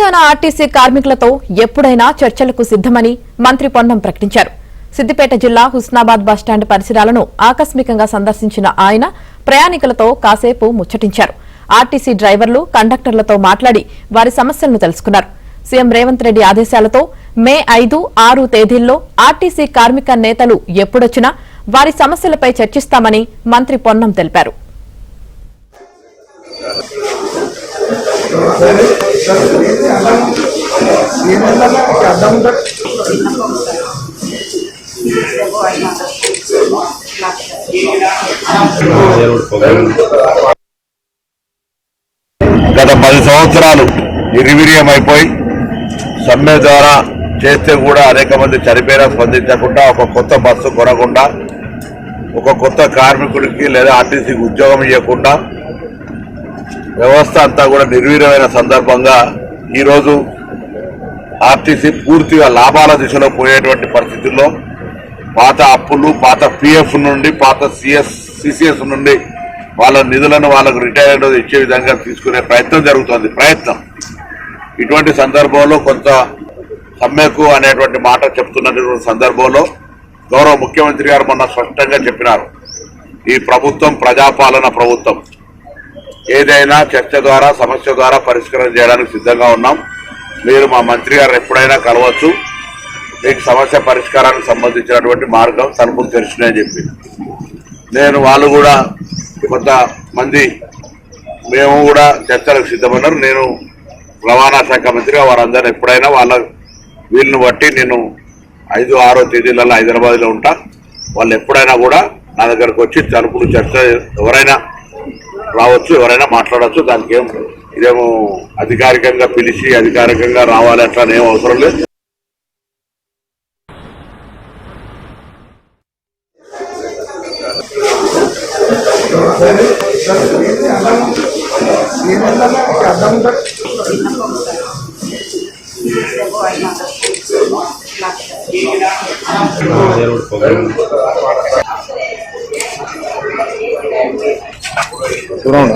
Telangana RTC కార్మికులతో ఎప్పుడైనా చర్చలకు సిద్దమని మంత్రి పొన్నం ప్రకటించారు. సిద్దిపేట జిల్లా హుస్నాబాద్ బస్టాండ్ పరిసరాలను ఆకస్మికంగా సందర్శించిన ఆయన ప్రయాణికులతో కాసేపు ముచ్చటించారు. ఆర్టీసీ డ్రైవర్లు, కండక్టర్లతో మాట్లాడి వారి సమస్యలను తెలుసుకున్నారు. సీఎం రేవంత్ రెడ్డి ఆదేశాలతో మే 5, 6 తేదీల్లో ఆర్టీసీ కార్మిక నేతలు ఎప్పుడొచ్చినా వారి సమస్యలపై చర్చిస్తామని మంత్రి పొన్నం తెలిపారు. గత 10 సంవత్సరాలు నిర్వీర్యమైపోయి సమ్మె ద్వారా చేస్తే కూడా అనేక మంది చనిపోయినా స్పందించకుండా, ఒక కొత్త బస్సు కొనకుండా, ఒక కొత్త కార్మికుడికి లేదా ఆర్టీసీకి ఉద్యోగం ఇవ్వకుండా వ్యవస్థ అంతా కూడా నిర్వీర్యమైన సందర్భంగా ఈరోజు ఆర్టీసీ పూర్తిగా లాభాల దిశలో పోయేటువంటి పరిస్థితుల్లో పాత అప్పులు, పాత పిఎఫ్ నుండి, పాత సిసిఎస్ నుండి వాళ్ళ నిధులను వాళ్ళకు రిటైర్డ్ ఇచ్చే విధంగా తీసుకునే ప్రయత్నం జరుగుతోంది. ఇటువంటి సందర్భంలో కొంత సమ్మెకు అనేటువంటి మాట చెప్తున్నటువంటి సందర్భంలో గౌరవ ముఖ్యమంత్రి గారు మొన్న స్పష్టంగా చెప్పినారు, ఈ ప్రభుత్వం ప్రజాపాలన ప్రభుత్వం, ఏదైనా చర్చ ద్వారా, సమస్య ద్వారా పరిష్కారం చేయడానికి సిద్ధంగా ఉన్నాం. మీరు మా మంత్రి గారు ఎప్పుడైనా కలవచ్చు, మీకు సమస్య పరిష్కారానికి సంబంధించినటువంటి మార్గం తలుపులు తెరిచినాయని చెప్పి వాళ్ళు కూడా కొంతమంది మేము కూడా చర్చలకు సిద్ధమన్నారు. నేను రవాణా శాఖ మంత్రిగా వారందరూ ఎప్పుడైనా వాళ్ళ వీళ్ళని బట్టి నేను 5, 6 తేదీలలో హైదరాబాద్లో ఉంటా. వాళ్ళు ఎప్పుడైనా కూడా నా దగ్గరకు వచ్చి తలుపులు చర్చ ఎవరైనా రావచ్చు, ఎవరైనా మాట్లాడవచ్చు. దానికి ఇదేమో అధికారికంగా పిలిచి అధికారికంగా రావాలి అట్లా ఏం అవసరం లేదు. దూరం